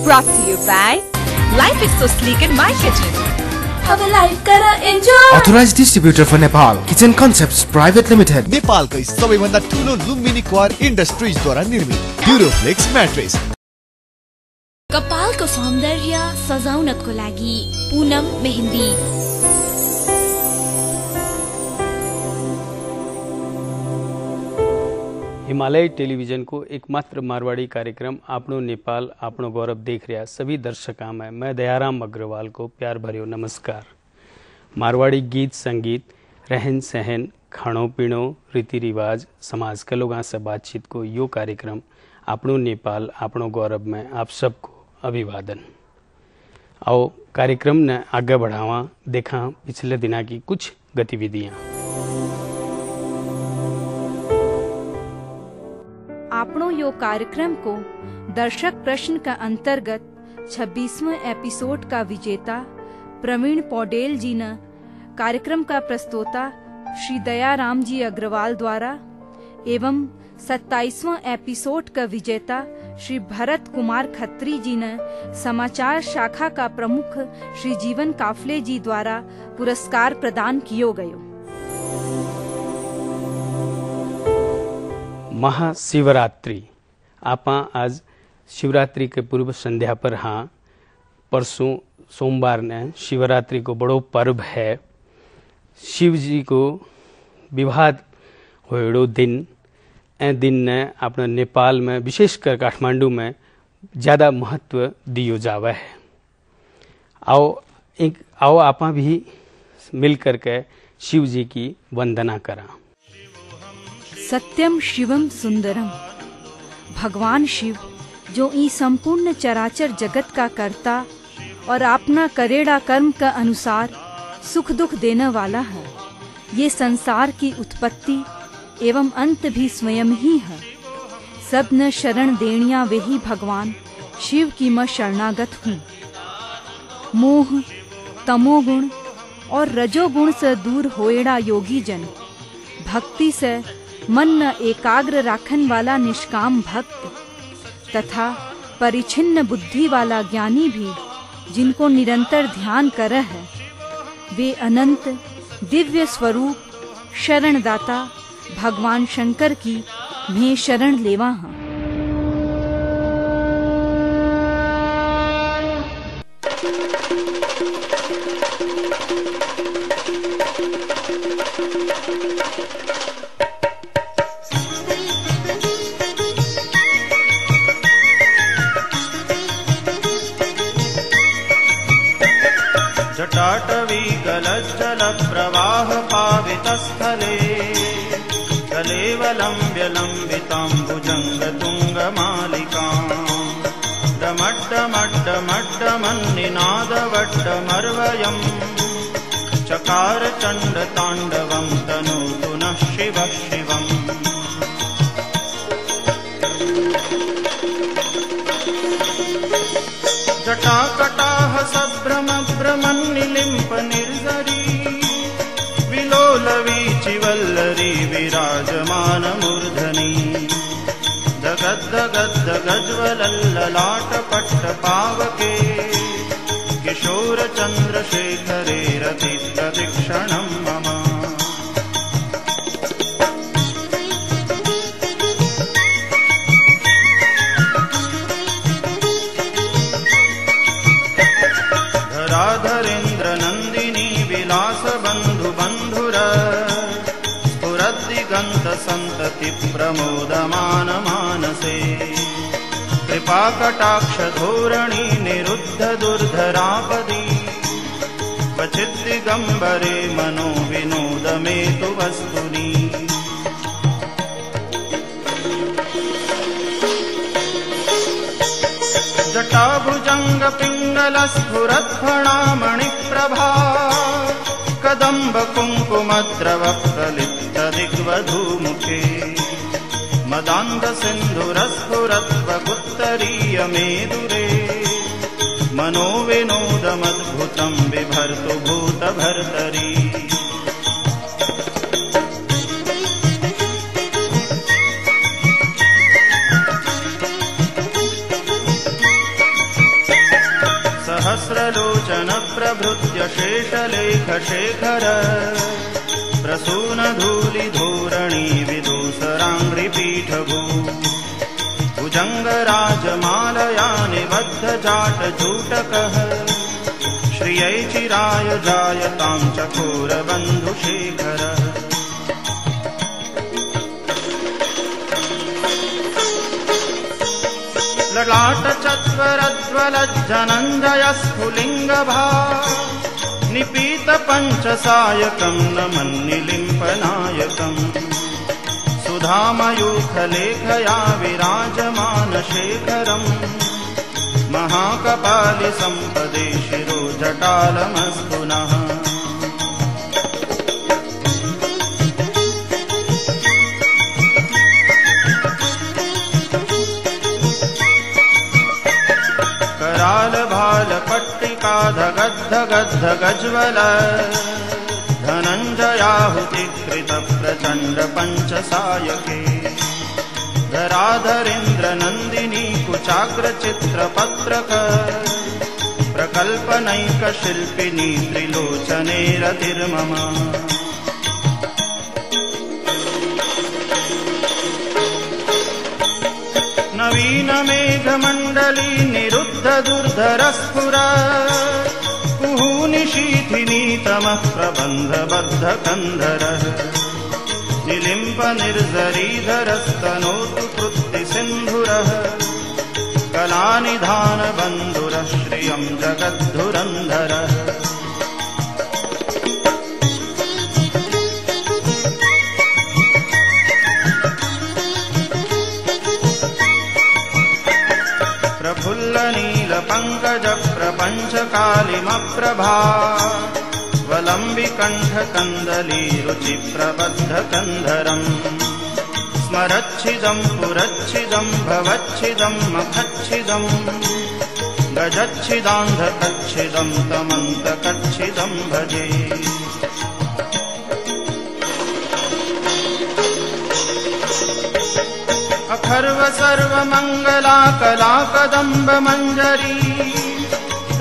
Brought to you by Life is so sleek in my kitchen. अब life करा enjoy. Authorized distributor for Nepal Kitchen Concepts Private Limited. नेपालकै सबैभन्दा ठुलो लुम्बिनी क्वार industries द्वारा निर्मित ड्युरोफ्लेक्स mattress. कपालको सौन्दर्य सजाउनको लागि पूनम मेहन्दी। हिमालय टेलीविजन को एकमात्र मारवाड़ी कार्यक्रम आपनो नेपाल आपनो गौरव देख रहा सभी दर्शकों में मैं दयाराम अग्रवाल को प्यार भरियो नमस्कार। मारवाड़ी गीत संगीत रहन सहन खाणो पीणो रीति रिवाज समाज के लोगों से बातचीत को यो कार्यक्रम आपनो नेपाल आपनो गौरव में आप सबको अभिवादन। आओ कार्यक्रम ने आगे बढ़ावा देखा पिछले दिना की कुछ गतिविधियां। आपनो यो कार्यक्रम को दर्शक प्रश्न का अंतर्गत 26वें एपिसोड का विजेता प्रवीण पौडेल जी ने कार्यक्रम का प्रस्तोता श्री दयाराम जी अग्रवाल द्वारा एवं 27वां एपिसोड का विजेता श्री भरत कुमार खत्री जी ने समाचार शाखा का प्रमुख श्री जीवन काफले जी द्वारा पुरस्कार प्रदान कियो गयो। महाशिवरात्रि आपा आज शिवरात्रि के पूर्व संध्या पर हाँ परसों सोमवार ने शिवरात्रि को बड़ो पर्व है। शिव जी को विवाह होड़ो दिन दिन ने अपना नेपाल में विशेषकर काठमांडू में ज़्यादा महत्व दियो जावा है। आओ आपा भी मिल करके शिव जी की वंदना करा। सत्यम शिवम सुंदरम। भगवान शिव जो ई संपूर्ण चराचर जगत का कर्ता और अपना करेड़ा कर्म का अनुसार सुख दुख देने वाला है। ये संसार की उत्पत्ति एवं अंत भी स्वयं ही है। सब न शरण देणिया वे ही भगवान शिव की मैं शरणागत हूँ। मोह तमोगुण और रजोगुण से दूर होएड़ा योगी जन भक्ति से मन न एकाग्र राखन वाला निष्काम भक्त तथा परिच्छिन्न बुद्धि वाला ज्ञानी भी जिनको निरंतर ध्यान करे है वे अनंत दिव्य स्वरूप शरणदाता भगवान शंकर की मैं शरण लेवा हाँ। जटाटवी गलज्जल प्रवाह पावितस्थले कलेवलम्ब्य लम्बिताम्बुजङ्ग तुङ्गमालिकाम् डमड्डमड्डमड्डमन्निनादवड्डमर्वयम् चकार चण्डताण्डवं तनु पुनः शिवः शिवम्। जटाकटाह सभ्रम भ्रमन्निलिम्प निर्जरी विलोलवीचि वल्लरी विराजमान मूर्धनि दगद्दगद्द गज्वलल्ललाट पट्ट पावके किशोर चन्द्रशेखरे रति प्रदीक्षणं मम। धरेन्द्र नंदिनी विलास बंधु बंधुर स्फुरद्दिगंत संतति प्रमोदमान मानसे कृपा कटाक्ष धोरणी निरुद्ध दुर्धरापदी क्वचित् दिगंबरे मनो विनोद में तु वस्तुनि। जटाभुजंग पिंगल स्फुरत्फणामणि प्रभा कदम्ब कुंकुमद्रव प्रलिप्त दिग्वधूमुखे मदान्ध सिन्धुरस्फुरत्वगुत्तरीय मेदुरे मनो विनोदमद्भुतं बिभर्तु भूतभर्तरी। प्रभृत्य शेषलेख शेखर प्रसून धूलि धोरणी विदूसराङ्घ्रिपीठभू भुजङ्गराजमालया निबद्ध जाट जूटकः श्रियै चिराय जायतां चकोरबन्धुशेखर ललाटचत्वरज्वलज्जनञ्जयस्फुलिङ्गभा निपीतपञ्चसायकं नमन्निलिम्पनायकम् सुधामयूखलेखया विराजमानशेखरम् महाकपालि सम्पदे शिरो जटालमस्तु नः करालभालपट्टिकाधगद्धगद्धगज्वल धनञ्जयाहुतिकृत प्रचण्ड पञ्चसायके धराधरेन्द्र नन्दिनी कुचाग्रचित्रपत्रक प्रकल्पनैकशिल्पिनी त्रिलोचने रतिर्मम नवीनमेघमण्डली निरुद्ध दुर्धरस्फुर कुहूनिशीथिनीतमः प्रबन्धबद्धकन्धरः निलिम्प निर्जरीधरस्तनोतु कृत्तिसिन्धुरः कलानिधानबन्धुरः श्रियं जगद्धुरन्धरः प्रफुल्लनीलपङ्कजप्रपञ्चकालिमप्रभा वलम्बिकण्ठकन्दलीरुचिप्रबद्धकन्धरम् स्मरच्छिदं पुरच्छिदं भवच्छिदं मखच्छिदं गजच्छिदान्धकच्छिदं तमन्तकच्छिदं भजे अखर्व सर्वमङ्गला कलाकदम्ब मञ्जरी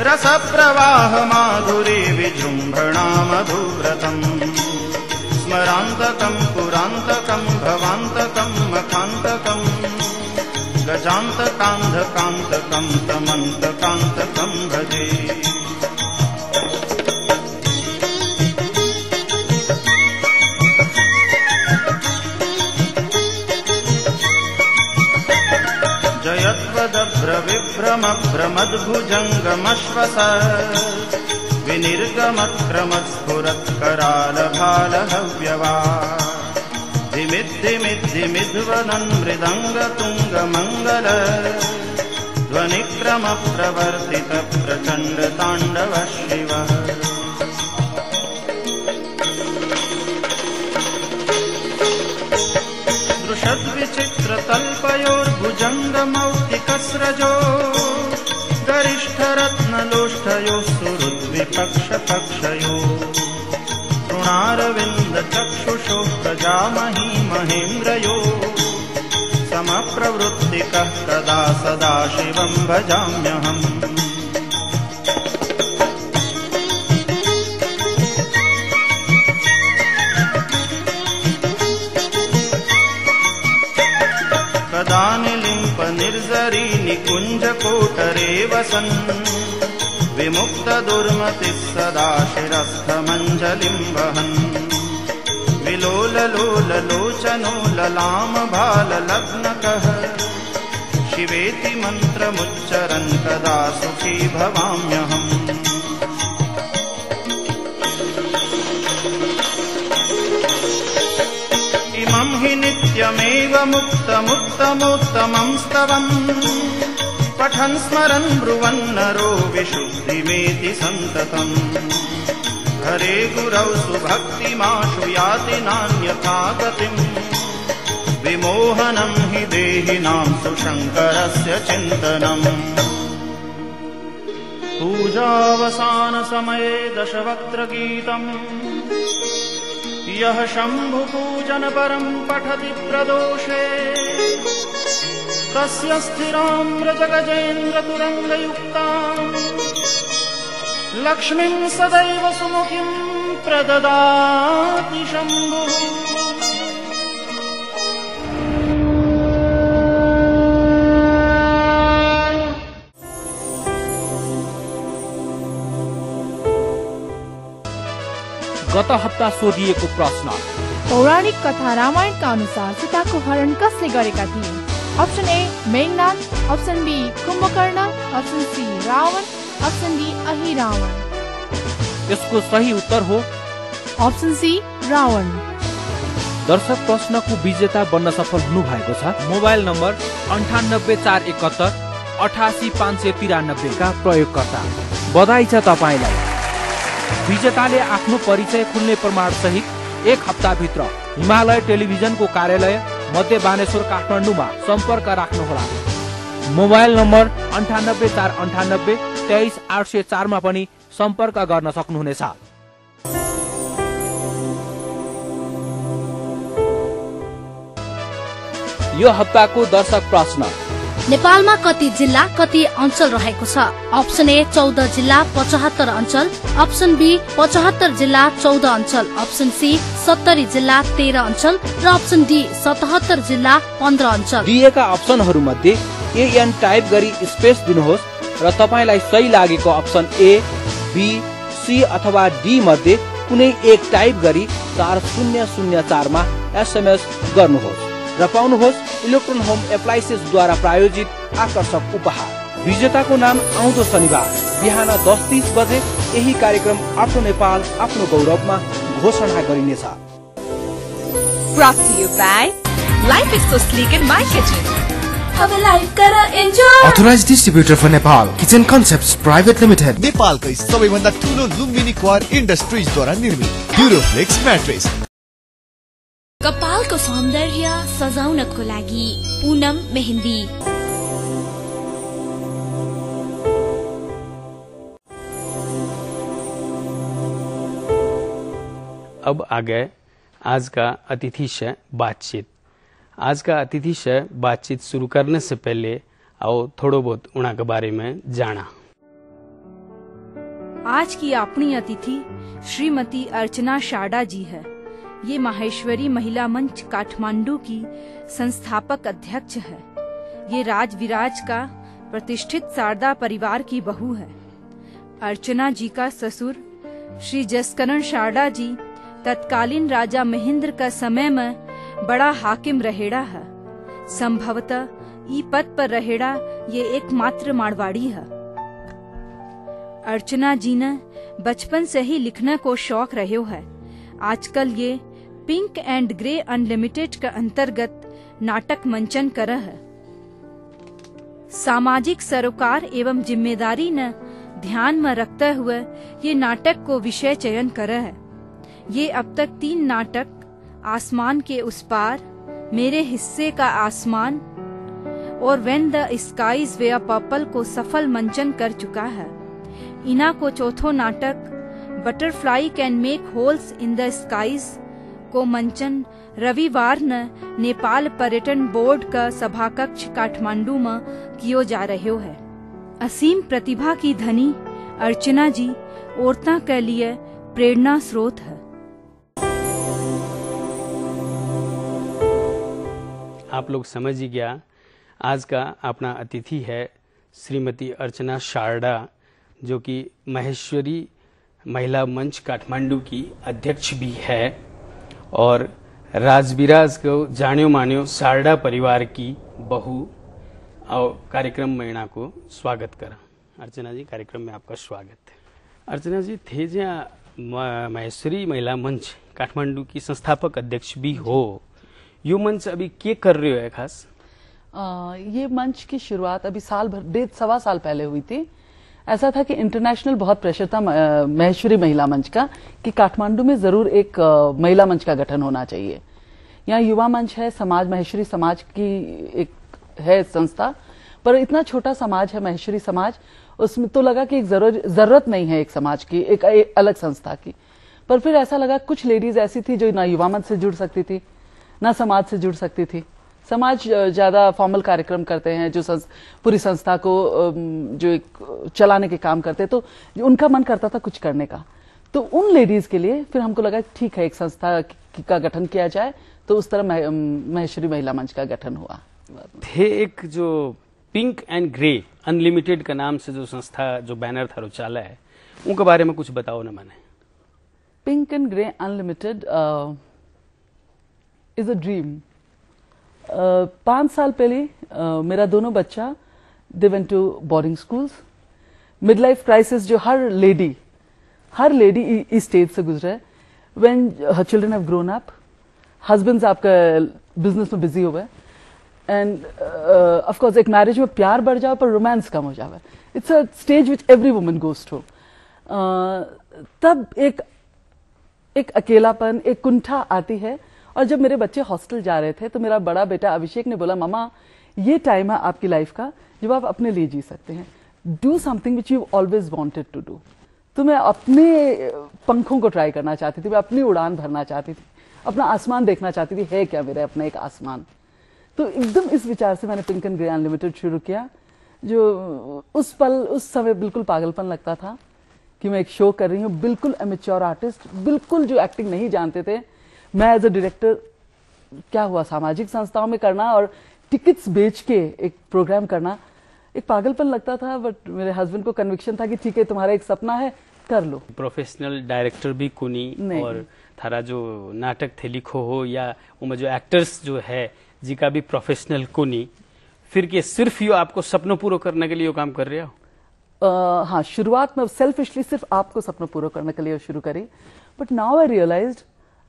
रसप्रवाह माधुरी विजृम्भणा मधुव्रतम् स्मरान्तकं पुरान्तकं भवान्तकं मखान्तकं गजान्तकान्धकान्तकं तमन्तकान्तकं भजे जयत्वदभ्रविभ्रमभ्रमद्भुजङ्गमश्वस विनिर्गमत्क्रमत्स्फुरत्करालभालहव्यवा धिमिद्धिमिद्धिमिध्वनन् मृदङ्गतुङ्गमङ्गल ध्वनिक्रमप्रवर्तित प्रचण्डताण्डव शिवः दृशद्विचित्रतल्पयोर्भुजङ्गमौक्तिकस्रजो गरिष्ठरत्नलोष्ठयोः सुहृद्विपक्षपक्षयो तृणारविन्दचक्षुषो प्रजामही महेन्द्रयो समप्रवृत्तिकः कदा सदा शिवं भजाम्यहम् कदा निलिम्प निर्जरी निकुञ्जकोटरे वसन् विमुक्तदुर्मतिः सदा शिरस्थमञ्जलिं वहन् विलोललोललोचनो ललामभाललग्नकः शिवेति मन्त्रमुच्चरन् कदा सुखी भवाम्यहम् इमं हि नित्यमेव मुक्तमुत्तमोत्तमं स्तवम् पठन् स्मरन् ब्रुवन् नरो विशुद्धिमेति सन्ततम् हरे गुरौ सुभक्तिमाशु याति नान्यथा गतिम् विमोहनं हि देहिनां सुशङ्करस्य चिन्तनम् पूजावसानसमये दशवक्त्रगीतम् यः शम्भुपूजनपरं पठति प्रदोषे तस्य स्थिराम्रजगजेन्द्रतुरङ्गयुक्ताम् लक्ष्मीं सदैव सुमुखीं प्रददाति शम्भुः। गत हप्ता सोधिएको प्रश्न, पौराणिक कथा रामायणका अनुसार सीताको हरण कसले गरेका थिए? Option A Meghnad, option B Kumbhakarna, option C Ravan, option D Ahiravan. यसको सही उत्तर हो अप्सन सी रावण। दर्शक प्रश्नको विजेता बन्न सफल हुनु भएको छ। मोबाइल नम्बर 98471 88593 का प्रयोगकर्ता। बधाई छ तपाईलाई। विजेताले आफ्नो परिचय खुल्ने प्रमाण सहित 1 हप्ताभित्र हिमालय टेलिभिजनको कार्यालय मध्य बानेश्वर काठमाडौँमा सम्पर्क राख्नुहोला। मोबाइल नम्बर 98498 23804 मा पनि सम्पर्क गर्न सक्नुहुनेछ। यो हप्ताको दर्शक प्रश्न, नेपालमा कति जिल्ला कति अञ्चल रहेको छ? अप्सन ए 14 जिल्ला 75 अञ्चल, अप्सन बी 75 जिल्ला 14 अञ्चल, अप्सन सी 70 जिल्ला 13 अञ्चल र अप्सन डी 77 जिल्ला 15 अञ्चल। दिएका अप्सनहरू मध्ये एएन टाइप गरी स्पेस दिनुहोस् र तपाईलाई सही लागेको अप्सन ए, बी, सी अथवा डी मध्ये कुनै एक टाइप गरी 4004 मा एसएमएस गर्नुहोस् र पाउनुहोस् इलेक्ट्रोन होम एप्लायन्सेसद्वारा प्रायोजित आकर्षक उपहार। विजेताको नाम आउँदो शनिबार बिहान 10:30 बजे यही कार्यक्रम आफ्नो नेपाल आफ्नो गौरवमा घोषणा गरिनेछ। Brought to you by Life is so sleek in my kitchen. अब लाइफ कर enjoy. Authorized distributor for Nepal, Kitchen Concepts Private Limited. नेपालकै सबैभन्दा ठूलो लुम्बिनी क्वार इन्डस्ट्रिजद्वारा निर्मित ड्युरोफ्लेक्स म्याट्रेस। कपालको सौन्दर्य सजाउनको लागि पूनम मेहंदी। अब आ गए आज का अतिथि से बातचीत। आज का अतिथि से बातचीत शुरू करने से पहले आओ थोड़ा बहुत उनके बारे में जाना। आज की अपनी अतिथि श्रीमती अर्चना शारदा जी है। ये माहेश्वरी महिला मंच काठमांडू की संस्थापक अध्यक्ष है। ये राज विराज का प्रतिष्ठित शारदा परिवार की बहू है। अर्चना जी का ससुर श्री जसकरण शारदा जी तत्कालीन राजा महेंद्र का समय में बड़ा हाकिम रहेड़ा है। संभवतः ई पद पर रहेड़ा ये एकमात्र मारवाड़ी है। अर्चना जी ने बचपन से ही लिखने को शौक रहे है। आजकल ये पिंक एंड ग्रे अनलिमिटेड के अंतर्गत नाटक मंचन कर है। सामाजिक सरोकार एवं जिम्मेदारी न ध्यान में रखते हुए ये नाटक को विषय चयन कर है। ये अब तक 3 नाटक आसमान के उस पार, मेरे हिस्से का आसमान और when the skies were purple को सफल मंचन कर चुका है। इना को चौथो नाटक butterfly can make holes in the skies को मंचन रविवार न नेपाल पर्यटन बोर्ड का सभाकक्ष काठमांडू में कियो जा रहे है। असीम प्रतिभा की धनी अर्चना जी औरतों के लिए प्रेरणा स्रोत है। आप लोग समझ ही गया। आज का अपना अतिथि है श्रीमती अर्चना शारदा, जो कि माहेश्वरी महिला मंच काठमांडू की अध्यक्ष भी है और राजविराज को जान्यो मान्यो शारदा परिवार की बहू। और कार्यक्रम में इना को स्वागत करा। अर्चना जी, कार्यक्रम में आपका स्वागत है। अर्चना जी थे जहाँ माहेश्वरी महिला मंच काठमांडू की संस्थापक अध्यक्ष भी हो। यो मंच अभी क्या कर रहे हो है खास? ये मंच की शुरुआत अभी साल भर 1.5 साल पहले हुई थी। ऐसा था कि इंटरनेशनल बहुत प्रेशर था माहेश्वरी महिला मंच का कि काठमांडू में जरूर एक महिला मंच का गठन होना चाहिए। यहाँ युवा मंच है, समाज माहेश्वरी समाज की एक है संस्था, पर इतना छोटा समाज है माहेश्वरी समाज, उसमें तो लगा कि एक जरूरत नहीं है एक समाज की, एक अलग संस्था की। पर फिर ऐसा लगा कुछ लेडीज ऐसी थी जो ना युवा मंच से जुड़ सकती थी, ना समाज से जुड़ सकती थी, समाज ज्यादा फॉर्मल कार्यक्रम करते हैं, जो पूरी संस्था को जो एक चलाने के काम करते हैं, तो उनका मन करता था कुछ करने का। तो उन लेडीज के लिए फिर हमको लगा ठीक है एक संस्था का गठन किया जाए, तो उस तरह महेश्वरी महिला मंच का गठन हुआ। थे एक जो पिंक एंड ग्रे अनलिमिटेड का नाम से जो संस्था जो बैनर था रुचाला है, उनके बारे में कुछ बताओ ना। मैंने pink and grey unlimited is a dream. 5 साल पहले मेरा दोनों बच्चा they went to boarding schools. Mid life crisis जो हर लेडी इस स्टेज से गुजरे, when her children have grown up, husbands आपका बिजनेस में बिजी हो गए, एंड ऑफ कोर्स एक मैरिज में प्यार बढ़ जाए पर रोमांस कम हो जाए। It's a stage which every woman goes through. तब एक अकेलापन, एक कुंठा आती है। और जब मेरे बच्चे हॉस्टल जा रहे थे तो मेरा बड़ा बेटा अभिषेक ने बोला, मामा ये टाइम है आपकी लाइफ का जब आप अपने लिए जी सकते हैं। Do something which you always wanted to do. तो मैं अपने पंखों को ट्राई करना चाहती थी, मैं अपनी उड़ान भरना चाहती थी, अपना आसमान देखना चाहती थी, है क्या मेरे अपना एक आसमान। तो एकदम इस विचार से मैंने पिंक एंड ग्रे अनलिमिटेड शुरू किया, जो उस समय बिल्कुल पागलपन लगता था कि मैं एक शो कर रही हूँ। बिल्कुल एमेच्योर आर्टिस्ट, बिल्कुल जो एक्टिंग नहीं जानते थे। मैं एज अ डायरेक्टर क्या हुआ, सामाजिक संस्थाओं में करना और टिकट्स बेच के एक प्रोग्राम करना, एक पागलपन लगता था। बट मेरे हस्बैंड को कन्विक्शन था कि ठीक है तुम्हारा एक सपना है, कर लो। प्रोफेशनल डायरेक्टर भी कुनी और थारा जो नाटक थे लिखो हो या उनमें जो एक्टर्स जो है जी का भी प्रोफेशनल कुनी, फिर के सिर्फ यो आपको सपनों पूरा करने के लिए काम कर रहे हो? हाँ, शुरुआत में सेल्फिशली सिर्फ आपको सपना पूरा करने के लिए शुरू करी, बट नाउ आई रियलाइज्ड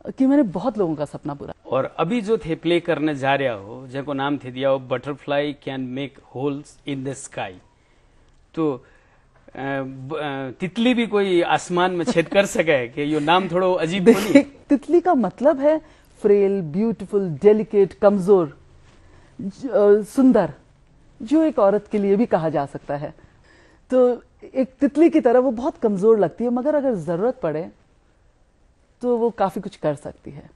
कि मैंने बहुत लोगों का सपना पूरा। और अभी जो थे प्ले करने जा रहा हो, जिनको नाम थे दिया हो butterfly can make holes in the sky, तो तितली भी कोई आसमान में छेद कर सके कि यो नाम थोड़ा अजीब नहीं? तितली का मतलब है फ्रेल, ब्यूटीफुल, डेलिकेट, कमजोर, सुंदर, जो एक औरत के लिए भी कहा जा सकता है। तो एक तितली की तरह वो बहुत कमजोर लगती है, मगर अगर जरूरत पड़े तो वो काफी कुछ कर सकती है।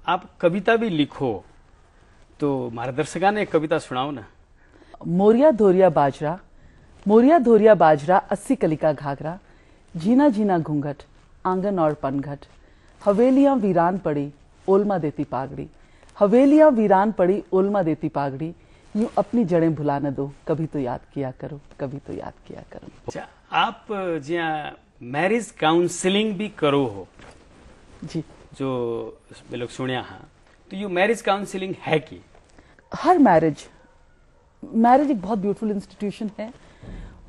आप कविता भी लिखो, तो मार्गदर्शका ने एक कविता सुनाओ ना। मोरिया धोरिया बाजरा, मोरिया धोरिया बाजरा, 80 कली का घाघरा, जीना जीना घूंघट, आंगन और पनघट, हवेलियां वीरान पड़ी, ओलमा देती पागड़ी, हवेलियां वीरान पड़ी, ओलमा देती पागड़ी, यूं अपनी जड़ें भुला न दो, कभी तो याद किया करो, कभी तो याद किया करो। अच्छा, आप ज्यां मैरिज काउंसलिंग भी करो हो जी, जो लोग सुनिया हाँ, तो ये मैरिज काउंसलिंग है कि हर मैरिज एक बहुत ब्यूटीफुल इंस्टीट्यूशन है,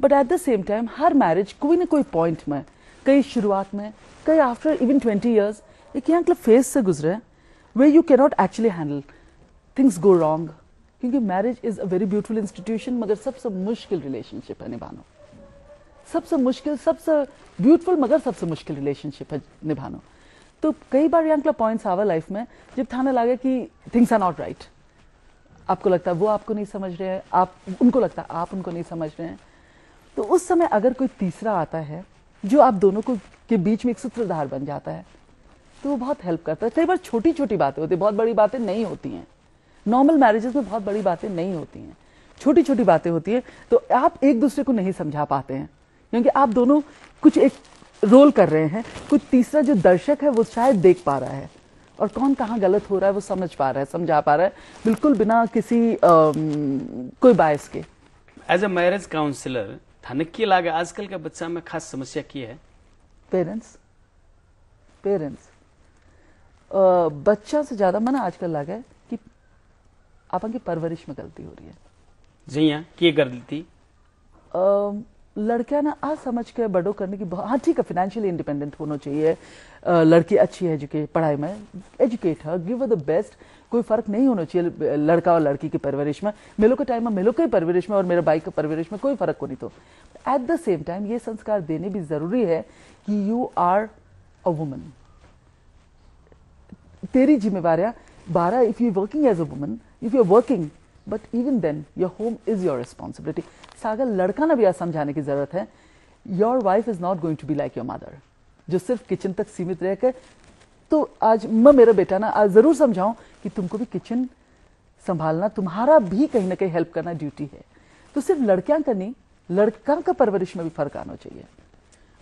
but at the same time her marriage कोई ना कोई पॉइंट में, कई शुरुआत में, कई आफ्टर इवन 20 years एक यहाँ फेज से गुजरे where you can not actually handle, things go wrong, क्योंकि marriage is a very beautiful institution, मगर सबसे मुश्किल रिलेशनशिप है निभाना, सबसे मुश्किल, सबसे ब्यूटीफुल मगर सबसे मुश्किल रिलेशनशिप है निभाना। तो कई बार यहाँ पॉइंट्स आवा लाइफ में जब थाने लगे कि थिंग्स आर नॉट राइट, आपको लगता है वो आपको नहीं समझ रहे हैं, आप उनको लगता है आप उनको नहीं समझ रहे हैं, तो उस समय अगर कोई तीसरा आता है जो आप दोनों को के बीच में एक सूत्रधार बन जाता है, तो वो बहुत हेल्प करता है। कई बार छोटी छोटी बातें होती है, बहुत बड़ी बातें नहीं होती हैं। नॉर्मल मैरिजेस में बहुत बड़ी बातें नहीं होती हैं, छोटी छोटी बातें होती है, तो आप एक दूसरे को नहीं समझा पाते हैं, क्योंकि आप दोनों कुछ एक रोल कर रहे हैं, कुछ तीसरा जो दर्शक है वो शायद देख पा रहा है और कौन कहाँ गलत हो रहा है वो समझ पा रहा है, समझा पा रहा है, बिल्कुल बिना किसी कोई बायस के। एज अ मैरिज काउंसलर थाने की लागे आजकल के बच्चा में खास समस्या की है? पेरेंट्स बच्चा से ज्यादा मन आजकल लगा है कि आपन की परवरिश में गलती हो रही है। जी हाँ, की गलती? लड़कियां ना आज समझ के बड़ो करने की, हाँ ठीक है फाइनेंशियली इंडिपेंडेंट होना चाहिए, लड़की अच्छी है पढ़ाई में, educate her, give the best, कोई फर्क नहीं होना चाहिए लड़का और लड़की की परवरिश में। मेलों के टाइम में मेलों की परवरिश में और मेरे भाई की परवरिश में कोई फर्क को नहीं। तो एट द सेम टाइम ये संस्कार देने भी जरूरी है कि यू आर अ वुमन, तेरी जिम्मेवारियां 12, if you working as a woman, if you are working, but even then your home is your responsibility. Sagar लड़का ना भी आज समझाने की जरूरत है, your wife is not going to be like your mother, जो सिर्फ किचन तक सीमित रहकर। तो आज मैं मेरा बेटा ना आज जरूर समझाऊं कि तुमको भी किचन संभालना तुम्हारा भी कहीं ना कहीं हेल्प करना ड्यूटी है। तो सिर्फ लड़कियां का नहीं, लड़का का परवरिश में भी फर्क आना चाहिए।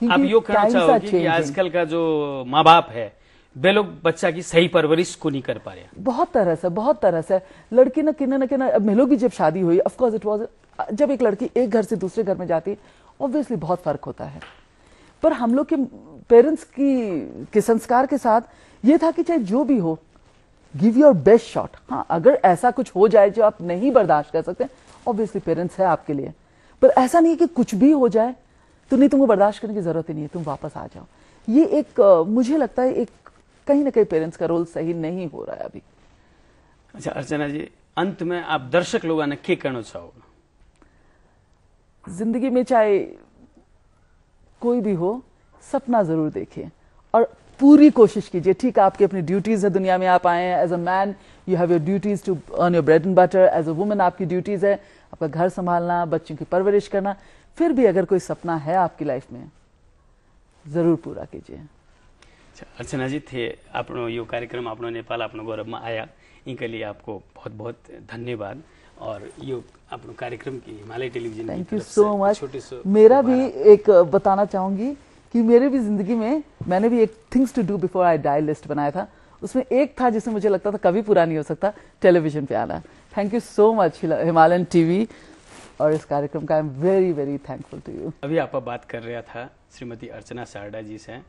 आप यो कहना चाहोगे कि आजकल का जो माँ बाप है वे लोग बच्चा की सही परवरिश को नहीं कर पा रहे? बहुत तरह से लड़की ना किन्ना अब मेरे लोग भी जब शादी हुई, ऑफ कोर्स इट वाज, जब एक लड़की एक घर से दूसरे घर में जाती है ऑब्वियसली बहुत फर्क होता है। पर हम लोग के पेरेंट्स के संस्कार के साथ ये था कि चाहे जो भी हो, गिव योर बेस्ट शॉट। हाँ, अगर ऐसा कुछ हो जाए जो आप नहीं बर्दाश्त कर सकते, ऑब्वियसली पेरेंट्स है आपके लिए, पर ऐसा नहीं है कि कुछ भी हो जाए तो नहीं, तुमको बर्दाश्त करने की जरूरत ही नहीं है, तुम वापस आ जाओ। ये एक मुझे लगता है एक कहीं ना कहीं पेरेंट्स का रोल सही नहीं हो रहा है अभी। अच्छा अर्चना जी, अंत में आप दर्शक लोगों ने क्या कहना चाहोगे? जिंदगी में चाहे कोई भी हो, सपना जरूर देखिए और पूरी कोशिश कीजिए। ठीक है, आपकी अपनी ड्यूटीज है, दुनिया में आप आए हैं as a man, you have your duties to earn your bread and butter. As a woman आपकी ड्यूटीज है आपका घर संभालना, बच्चों की परवरिश करना। फिर भी अगर कोई सपना है आपकी लाइफ में, जरूर पूरा कीजिए। अर्चना जी थे आपनो यो कार्यक्रम आपनो नेपाल आपनो गौरव में आया, इनके लिए आपको बहुत बहुत धन्यवाद। और यो आपनो कार्यक्रम की Himalaya television, thank you so much. मेरा भी एक बताना चाहूंगी कि मेरे भी जिंदगी में मैंने भी एक things to do before I die list बनाया था, उसमें एक था जिसमें मुझे लगता था कभी पूरा नहीं हो सकता, टेलीविजन पे आना। Thank you so much Himalayan TV और इस कार्यक्रम का। I am very very thankful to you. अभी आप बात कर रहा था श्रीमती अर्चना सारडा जी से।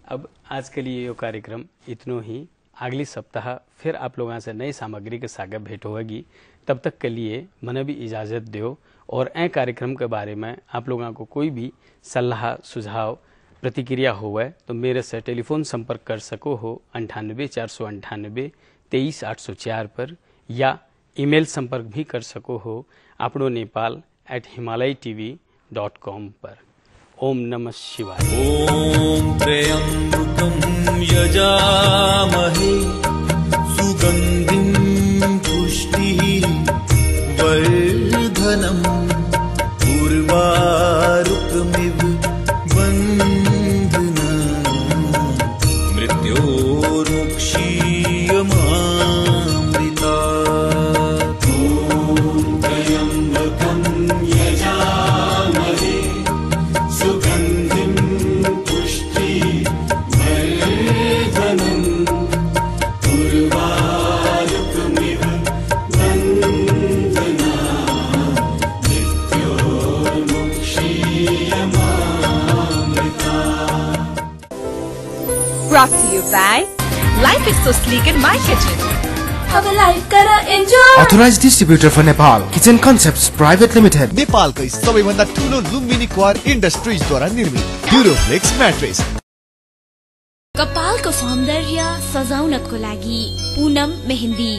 अब आज के लिए ये कार्यक्रम इतनो ही। अगली सप्ताह फिर आप लोगों से नई सामग्री के साथ भेंट होगी। तब तक के लिए मने भी इजाज़त दो। और ए कार्यक्रम के बारे में आप लोगों को कोई भी सलाह सुझाव प्रतिक्रिया हो तो मेरे से टेलीफोन संपर्क कर सको हो 98 498 23 804 पर, या ईमेल संपर्क भी कर सको हो आपनो नेपाल@himalayatv.com पर। ओम नमः शिवाय। ओम त्र्यंबकं यजामहे सुगंधिं पुष्टिः वर्धनम् उर्वारुकमिव बन्धनान् मृत्योर्मुक्षीयमामृतात्। ओम त्र्यंबकं यजामहे सुगंधिं पुष्टिवर्धनम् उर्वारुकमिव बन्धनान् मृत्योर्मुक्षीयमामृतात्। Brought to you by Life is so sleek in my kitchen. Have a life kara enjoy. Authorized distributor for Nepal Kitchen Concepts Private Limited. नेपालकै सबैभन्दा ठुलो लुम्बिनी क्वार इन्डस्ट्रिज द्वारा निर्मित ड्युरोफ्लेक्स म्याट्रेस। कपालको सौन्दर्य सजाउनको लागि पूनम मेहन्दी।